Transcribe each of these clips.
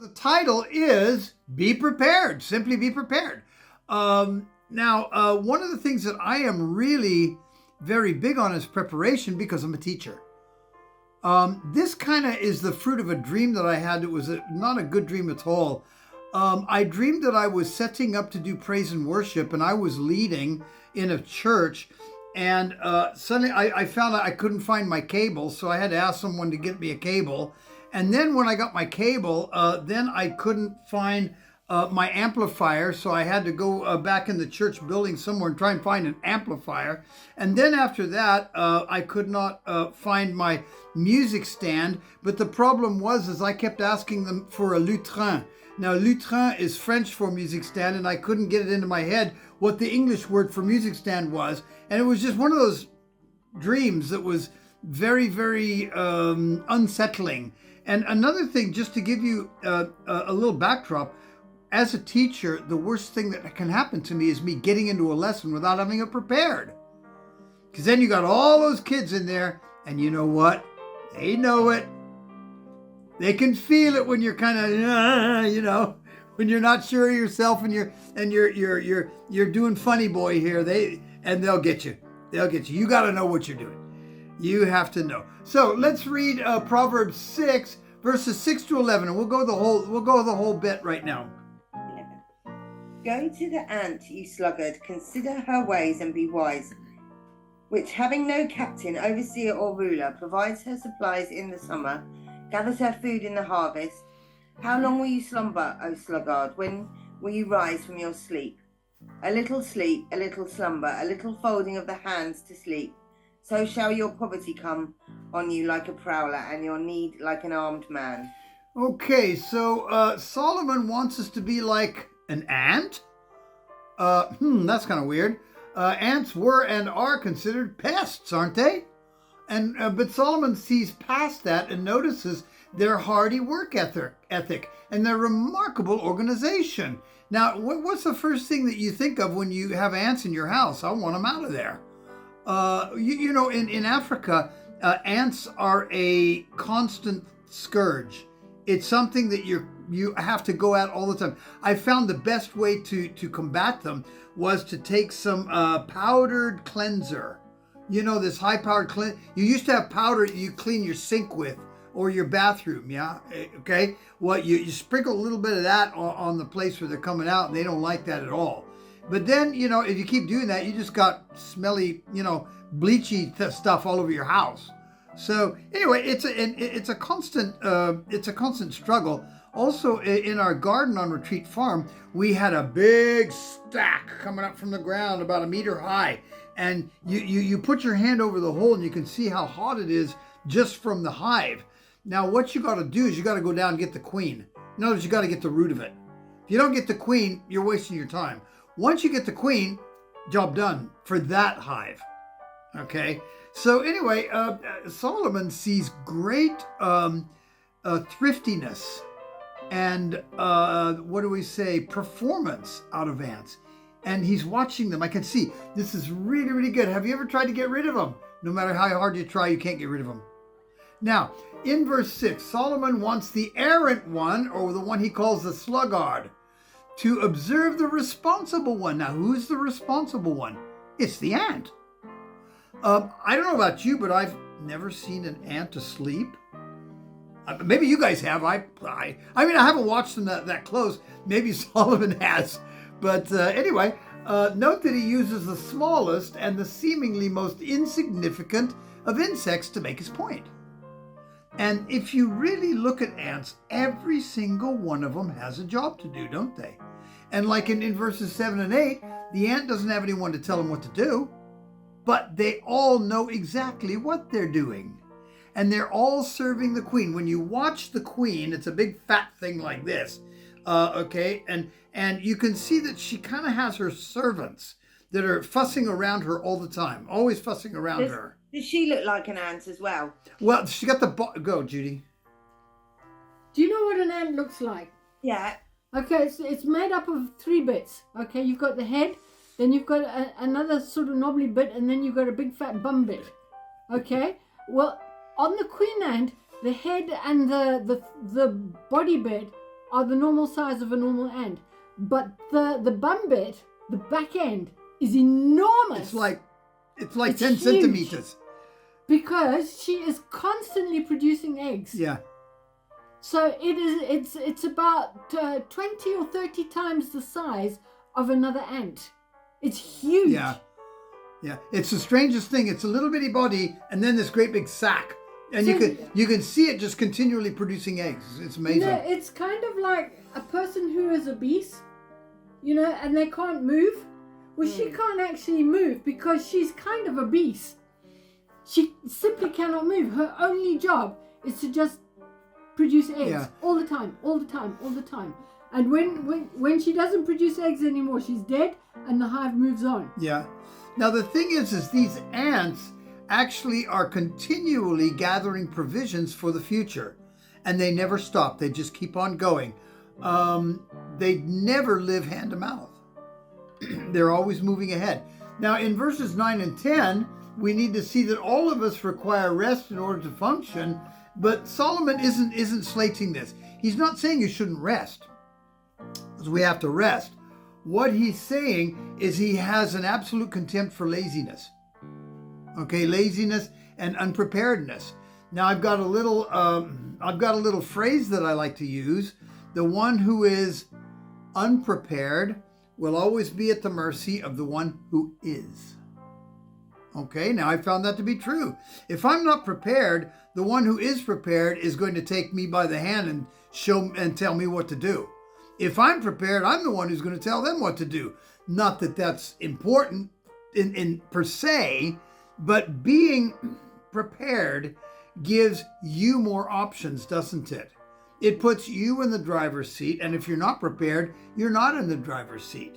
The title is Be Prepared. Simply be prepared. Now, one of the things that I am really very big on is preparation because I'm a teacher. This kind of is the fruit of a dream that I had. It was not a good dream at all. I dreamed that I was setting up to do praise and worship, and I was leading in a church. And suddenly I found out I couldn't find my cable, so I had to ask someone to get me a cable. And then when I got my cable, then I couldn't find my amplifier, so I had to go back in the church building somewhere and try and find an amplifier. And then after that, I could not find my music stand. But the problem was I kept asking them for a lutrin. Now, lutrin is French for music stand, and I couldn't get it into my head what the English word for music stand was. And it was just one of those dreams that was very, very unsettling. And another thing, just to give you a little backdrop, as a teacher, the worst thing that can happen to me is me getting into a lesson without having it prepared. Because then you got all those kids in there, and you know what? They know it. They can feel it when you're kind of, when you're not sure of yourself and you're doing funny boy here. They'll get you. They'll get you. You got to know what you're doing. You have to know. So let's read Proverbs 6, verses 6 to 11, and we'll go the whole bit right now. 11. Go to the ant, you sluggard, consider her ways and be wise, which having no captain, overseer or ruler, provides her supplies in the summer, gathers her food in the harvest. How long will you slumber, O sluggard? When will you rise from your sleep? A little sleep, a little slumber, a little folding of the hands to sleep. So shall your poverty come on you like a prowler, and your need like an armed man. Okay, so Solomon wants us to be like an ant? That's kind of weird. Ants were and are considered pests, aren't they? But Solomon sees past that and notices their hardy work ethic and their remarkable organization. Now, what's the first thing that you think of when you have ants in your house? I want them out of there. In Africa, ants are a constant scourge. It's something that you have to go at all the time. I found the best way to combat them was to take some powdered cleanser. This high-powered cleanser. You used to have powder you clean your sink with or your bathroom, yeah? Okay? Well, you sprinkle a little bit of that on the place where they're coming out, and they don't like that at all. But then, if you keep doing that, you just got smelly, bleachy stuff all over your house. So anyway, it's a constant struggle. Also, in our garden on Retreat Farm, we had a big stack coming up from the ground about 1 meter high. And you put your hand over the hole and you can see how hot it is just from the hive. Now, what you got to do is you got to go down and get the queen. In other words, you got to get the root of it. If you don't get the queen, you're wasting your time. Once you get the queen, job done for that hive. Okay? So anyway, Solomon sees great thriftiness and performance out of ants. And he's watching them. I can see this is really, really good. Have you ever tried to get rid of them? No matter how hard you try, you can't get rid of them. Now, in verse 6, Solomon wants the errant one, or the one he calls the sluggard, to observe the responsible one. Now, who's the responsible one? It's the ant. I don't know about you, but I've never seen an ant asleep. Maybe you guys have. I haven't watched them that close. Maybe Solomon has. But anyway, note that he uses the smallest and the seemingly most insignificant of insects to make his point. And if you really look at ants, every single one of them has a job to do, don't they? And like in verses 7 and 8, the ant doesn't have anyone to tell him what to do, but they all know exactly what they're doing. And they're all serving the queen. When you watch the queen, it's a big fat thing like this, okay? And you can see that she kind of has her servants that are fussing around her all the time, always fussing around her. Does she look like an ant as well? Well, she got go, Judy. Do you know what an ant looks like? Yeah. Okay, so it's made up of 3 bits. Okay, you've got the head, then you've got another sort of knobbly bit, and then you've got a big fat bum bit. Okay, well, on the queen ant, the head and the body bit are the normal size of a normal ant. But the bum bit, the back end, is enormous. It's like It's 10 huge. centimeters. Because she is constantly producing eggs. Yeah. So it's about 20 or 30 times the size of another ant. It's huge. Yeah. Yeah. It's the strangest thing. It's a little bitty body and then this great big sack. And So- you can see it just continually producing eggs. It's amazing. You know, it's kind of like a person who is obese, you know, and they can't move. Well, she can't actually move because she's kind of obese. She simply cannot move. Her only job is to just produce eggs Yeah. all the time, all the time, all the time. And when she doesn't produce eggs anymore, she's dead and the hive moves on. Yeah. Now the thing is these ants actually are continually gathering provisions for the future, and they never stop. They just keep on going. They never live hand to mouth. They're always moving ahead. Now in verses 9 and 10, we need to see that all of us require rest in order to function, but Solomon isn't slating this. He's not saying you shouldn't rest, because we have to rest. What he's saying is he has an absolute contempt for laziness. Okay, laziness and unpreparedness. Now I've got a little phrase that I like to use. The one who is unprepared will always be at the mercy of the one who is. Okay, now I found that to be true. If I'm not prepared, the one who is prepared is going to take me by the hand and show and tell me what to do. If I'm prepared, I'm the one who's going to tell them what to do. Not that that's important in per se, but being prepared gives you more options, doesn't it? It puts you in the driver's seat, and if you're not prepared, you're not in the driver's seat.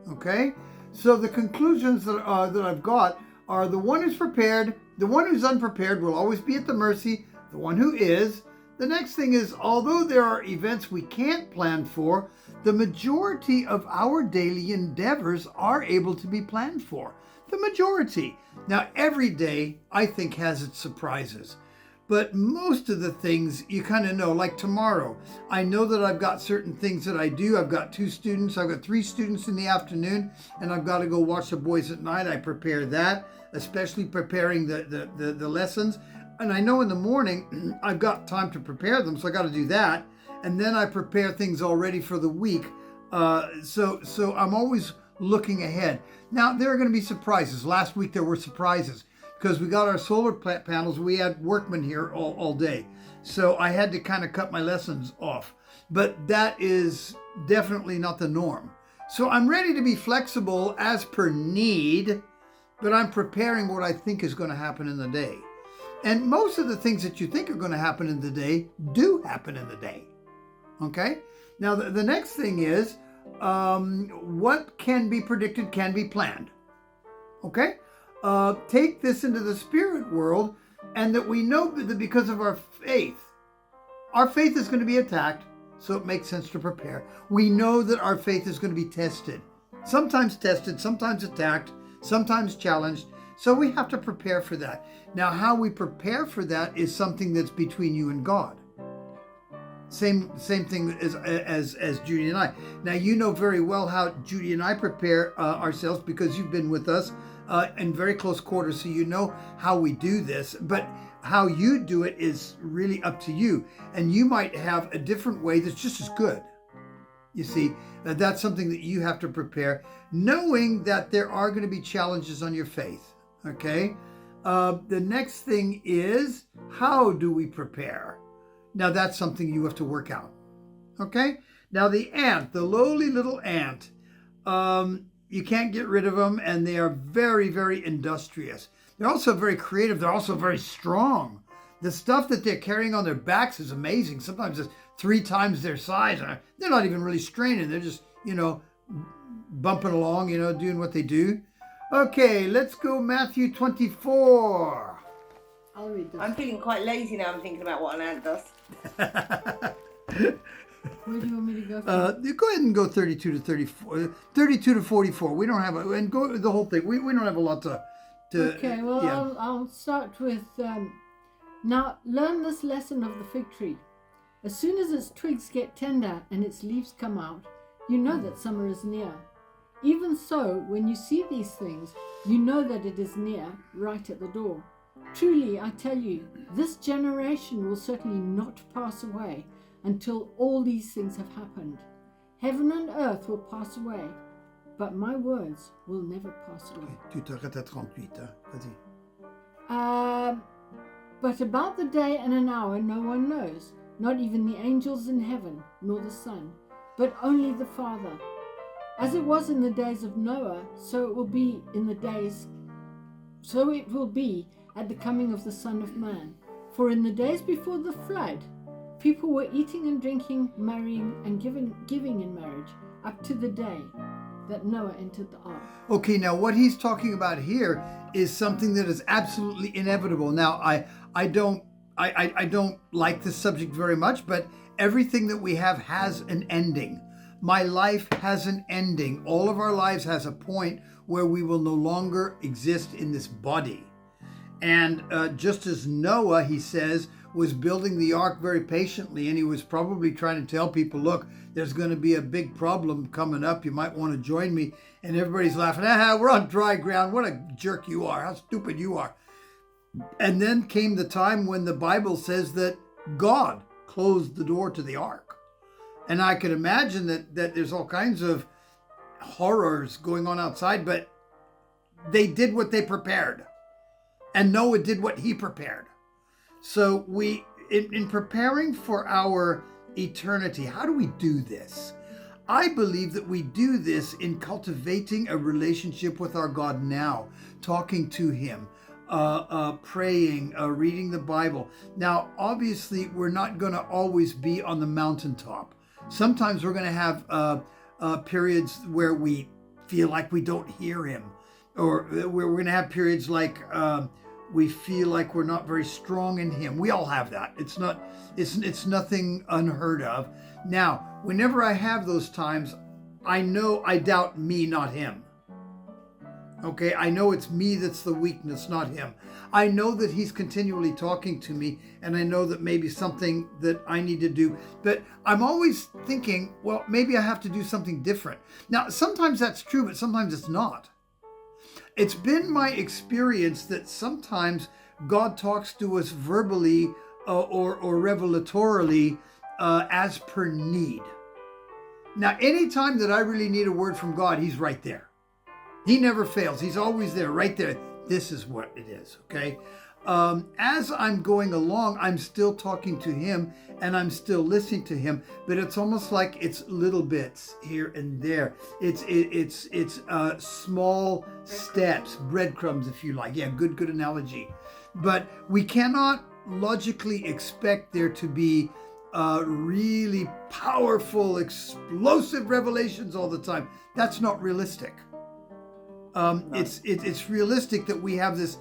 Okay? So the conclusions that I've got are the one who's prepared, the one who's unprepared will always be at the mercy, the one who is. The next thing is, although there are events we can't plan for, the majority of our daily endeavors are able to be planned for. The majority. Now, every day, I think, has its surprises. But most of the things you kind of know, like tomorrow, I know that I've got certain things that I do. I've got 2 students. I've got 3 students in the afternoon, and I've got to go watch the boys at night. I prepare that, especially preparing the lessons. And I know in the morning, I've got time to prepare them, so I got to do that. And then I prepare things already for the week. So I'm always looking ahead. Now, there are going to be surprises. Last week, there were surprises. Because we got our solar panels, we had workmen here all day. So I had to kind of cut my lessons off. But that is definitely not the norm. So I'm ready to be flexible as per need, but I'm preparing what I think is going to happen in the day. And most of the things that you think are going to happen in the day do happen in the day. Okay? Now, the next thing is, what can be predicted can be planned. Okay? Take this into the spirit world, and that we know that because of our faith is going to be attacked, so it makes sense to prepare. We know that our faith is going to be tested, sometimes attacked, sometimes challenged, so we have to prepare for that. Now, how we prepare for that is something that's between you and God. Same thing as Judy and I. Now, you know very well how Judy and I prepare ourselves because you've been with us in very close quarters, so you know how we do this. But how you do it is really up to you. And you might have a different way that's just as good. You see, that's something that you have to prepare, knowing that there are going to be challenges on your faith. Okay? The next thing is, how do we prepare? Now, that's something you have to work out. Okay? Now, the ant, the lowly little ant, you can't get rid of them, and they are very, very industrious. They're also very creative. They're also very strong. The stuff that they're carrying on their backs is amazing. Sometimes it's 3 times their size. They're not even really straining. They're just, bumping along, doing what they do. Okay, let's go Matthew 24. I'll read this. I'm feeling quite lazy now. I'm thinking about what an ant does. Where do you want me to go from? Go ahead and go 32 to 34. 32 to 44. We don't have and go the whole thing. We don't have a lot to Okay, well, yeah. I'll start with, now learn this lesson of the fig tree. As soon as its twigs get tender and its leaves come out, you know that summer is near. Even so, when you see these things, you know that it is near, right at the door. Truly, I tell you, this generation will certainly not pass away until all these things have happened. Heaven and earth will pass away, but my words will never pass away. Tu t'arrêtes à 38, hein? Vas-y. But about the day and an hour no one knows, not even the angels in heaven, nor the Son, but only the Father. As it was in the days of Noah, so it will be at the coming of the Son of Man. For in the days before the flood, people were eating and drinking, marrying and giving in marriage, up to the day that Noah entered the ark. Okay, now what he's talking about here is something that is absolutely inevitable. Now, I don't like this subject very much, but everything that we have has an ending. My life has an ending. All of our lives has a point where we will no longer exist in this body. And just as Noah, he says, was building the ark very patiently, and he was probably trying to tell people, look, there's going to be a big problem coming up. You might want to join me. And everybody's laughing, we're on dry ground. What a jerk you are. How stupid you are. And then came the time when the Bible says that God closed the door to the ark. And I can imagine that there's all kinds of horrors going on outside, but they did what they prepared. And Noah did what he prepared. So in preparing for our eternity, how do we do this? I believe that we do this in cultivating a relationship with our God now, talking to him, praying, reading the Bible. Now, obviously, we're not going to always be on the mountaintop. Sometimes we're going to have periods where we feel like we don't hear him, or we're going to have periods like we feel like we're not very strong in him. We all have that. It's nothing unheard of. Now, whenever I have those times, I know I doubt me, not him. Okay, I know it's me that's the weakness, not him. I know that he's continually talking to me, and I know that maybe something that I need to do, but I'm always thinking, well, maybe I have to do something different. Now, sometimes that's true, but sometimes it's not. It's been my experience that sometimes God talks to us verbally or revelatorily as per need. Now, anytime that I really need a word from God, he's right there. He never fails. He's always there, right there. This is what it is, okay? As I'm going along, I'm still talking to him and I'm still listening to him, but it's almost like it's little bits here and there. It's small steps, breadcrumbs, if you like. Yeah, good analogy. But we cannot logically expect there to be really powerful, explosive revelations all the time. That's not realistic. It's realistic that we have this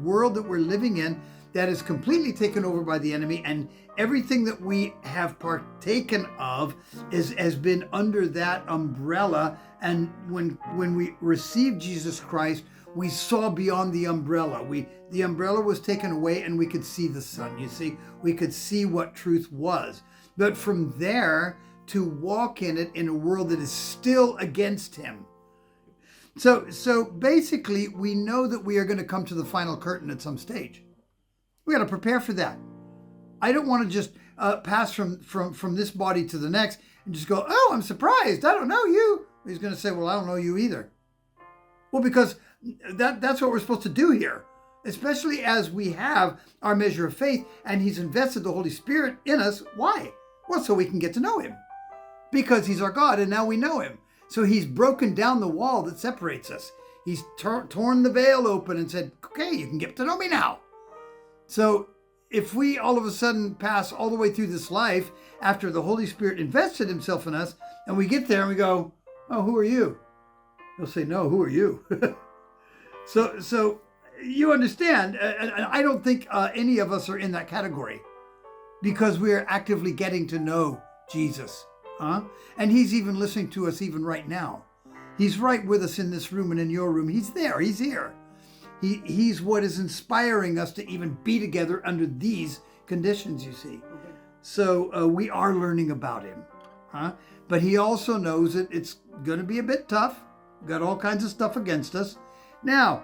world that we're living in that is completely taken over by the enemy, and everything that we have partaken of has been under that umbrella. And when we received Jesus Christ, we saw beyond the umbrella. The umbrella was taken away, and we could see the sun. You see, we could see what truth was. But from there to walk in it in a world that is still against him. So basically, we know that we are going to come to the final curtain at some stage. We got to prepare for that. I don't want to just pass from this body to the next and just go, oh, I'm surprised. I don't know you. He's going to say, well, I don't know you either. Well, because that's what we're supposed to do here, especially as we have our measure of faith and he's invested the Holy Spirit in us. Why? Well, so we can get to know him, because he's our God and now we know him. So he's broken down the wall that separates us. He's torn the veil open and said, okay, you can get to know me now. So if we all of a sudden pass all the way through this life after the Holy Spirit invested himself in us, and we get there and we go, oh, who are you? He'll say, no, who are you? So you understand, I don't think any of us are in that category, because we are actively getting to know Jesus. And he's even listening to us even right now. He's right with us in this room and in your room. He's there. He's here. He's what is inspiring us to even be together under these conditions, you see. So we are learning about him. But he also knows that it's going to be a bit tough. Got all kinds of stuff against us. Now,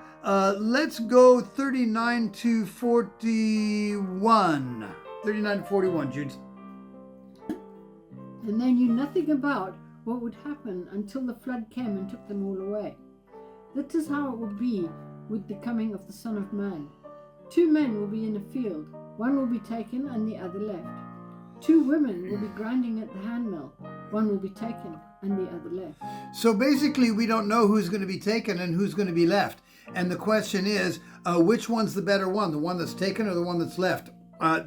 let's go 39 to 41. 39 to 41, Jude. And they knew nothing about what would happen until the flood came and took them all away. That is how it will be with the coming of the Son of Man. 2 men will be in a field. One will be taken and the other left. 2 women will be grinding at the handmill. One will be taken and the other left. So basically, we don't know who's going to be taken and who's going to be left. And the question is, which one's the better one? The one that's taken or the one that's left?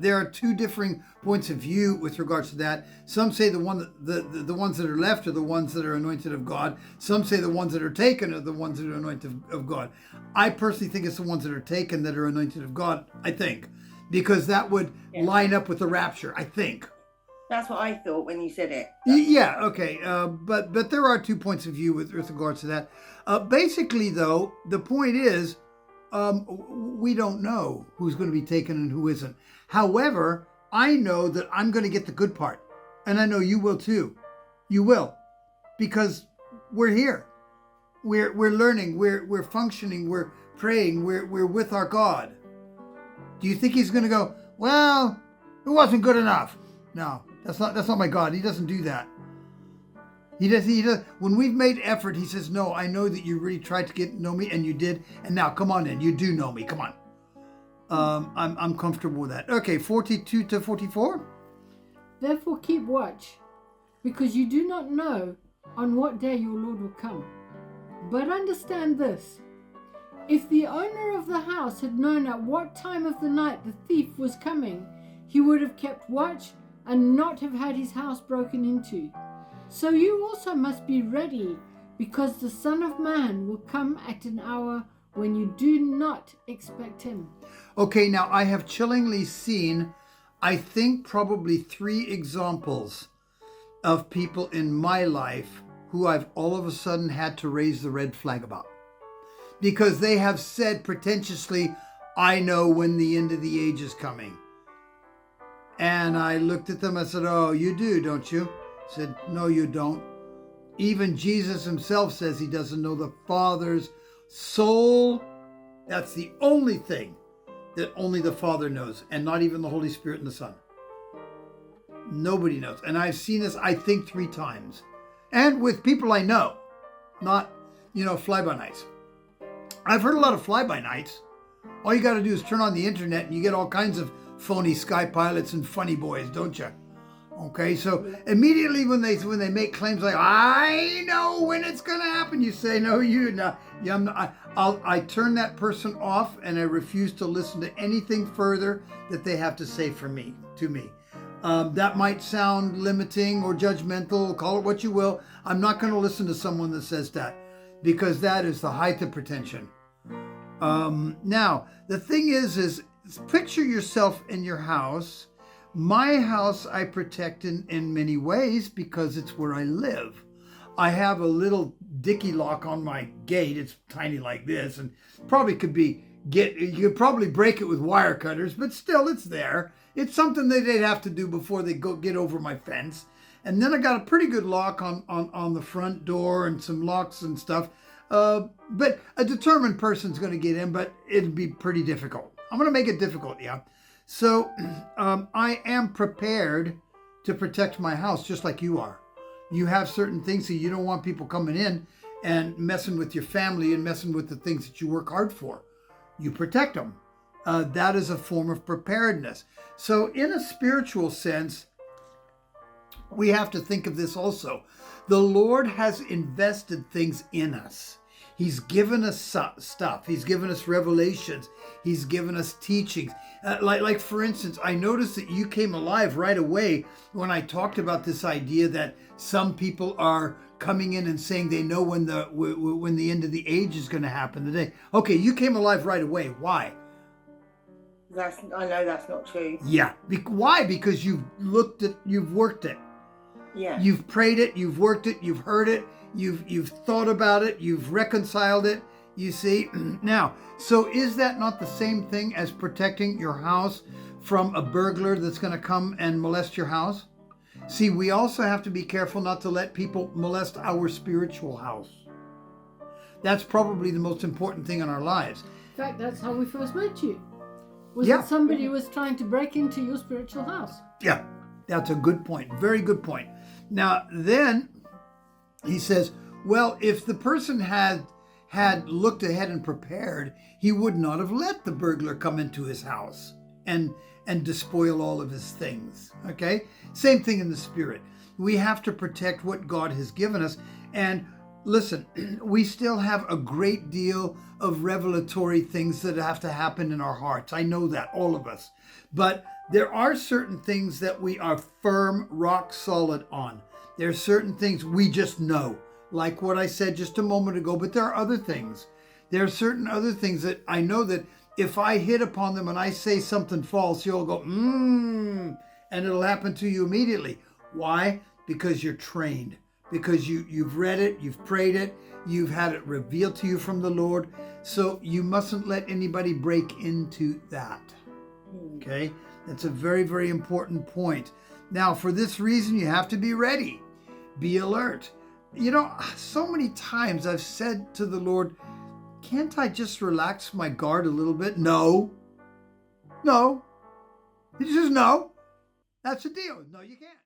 There are 2 differing points of view with regards to that. Some say the ones that are left are the ones that are anointed of God. Some say the ones that are taken are the ones that are anointed of God. I personally think it's the ones that are taken that are anointed of God, I think, because that would line up with the rapture, I think. That's what I thought when you said it. Yeah, okay. But there are 2 points of view with regards to that. Basically, though, the point is, we don't know who's going to be taken and who isn't. However, I know that I'm going to get the good part. And I know you will too. You will. Because we're here. We're learning. We're functioning. We're praying. We're with our God. Do you think he's going to go, well, it wasn't good enough? No, that's not my God. He doesn't do that. He does. When we've made effort, he says, no, I know that you really tried to know me and you did. And now come on in. You do know me. Come on. I'm comfortable with that. Okay, 42 to 44. Therefore keep watch, because you do not know on what day your Lord will come. But understand this, if the owner of the house had known at what time of the night the thief was coming, he would have kept watch and not have had his house broken into. So you also must be ready, because the Son of Man will come at an hour when you do not expect him. Okay, now I have chillingly seen, I think probably 3 examples of people in my life who I've all of a sudden had to raise the red flag about. Because they have said pretentiously, I know when the end of the age is coming. And I looked at them, I said, oh, you do, don't you? I said, no, you don't. Even Jesus himself says he doesn't know the Father's soul. That's the only thing that only the Father knows, and not even the Holy Spirit and the Son. Nobody knows. And I've seen this, I think, 3 times. And with people I know, not, fly-by-nights. I've heard a lot of fly-by-nights. All you got to do is turn on the internet and you get all kinds of phony sky pilots and funny boys, don't you? Okay, so immediately when they make claims like, I know when it's going to happen, you say, no, you know. Yeah, I turn that person off and I refuse to listen to anything further that they have to say to me. That might sound limiting or judgmental, call it what you will. I'm not going to listen to someone that says that, because that is the height of pretension. Now, the thing is picture yourself in your house. My house I protect in many ways because it's where I live. I have a little dicky lock on my gate. It's tiny like this, and probably you could probably break it with wire cutters, but still it's there. It's something that they'd have to do before they get over my fence. And then I got a pretty good lock on the front door and some locks and stuff. But a determined person's going to get in, but it'd be pretty difficult. I'm going to make it difficult, yeah. So I am prepared to protect my house just like you are. You have certain things that you don't want people coming in and messing with your family and messing with the things that you work hard for. You protect them. That is a form of preparedness. So in a spiritual sense, we have to think of this also. The Lord has invested things in us. He's given us stuff. He's given us revelations. He's given us teachings. Like for instance, I noticed that you came alive right away when I talked about this idea that some people are coming in and saying they know when the end of the age is going to happen today. Okay, you came alive right away. Why? I know that's not true. Yeah. Why? Because you've worked it. Yeah. You've prayed it, you've worked it, you've heard it, you've thought about it, you've reconciled it, you see. Now, so is that not the same thing as protecting your house from a burglar that's going to come and molest your house. See, we also have to be careful not to let people molest our spiritual house. That's probably the most important thing in our lives. In fact, that's how we first met you. Was Yeah. that somebody was trying to break into your spiritual house? Yeah, that's a good point. Very good point. Now, then he says, well, if the person had looked ahead and prepared, he would not have let the burglar come into his house and despoil all of his things. Okay? Same thing in the spirit. We have to protect what God has given us. And listen, we still have a great deal of revelatory things that have to happen in our hearts. I know that, all of us. But there are certain things that we are firm, rock solid on. There are certain things we just know, like what I said just a moment ago, but there are other things. There are certain other things that I know that if I hit upon them and I say something false, you'll go, and it'll happen to you immediately. Why? Because you're trained. Because you've read it, you've prayed it, you've had it revealed to you from the Lord. So you mustn't let anybody break into that. Okay? That's a very, very important point. Now, for this reason, you have to be ready. Be alert. You know, so many times I've said to the Lord, can't I just relax my guard a little bit? No. He says, no. That's the deal. No, you can't.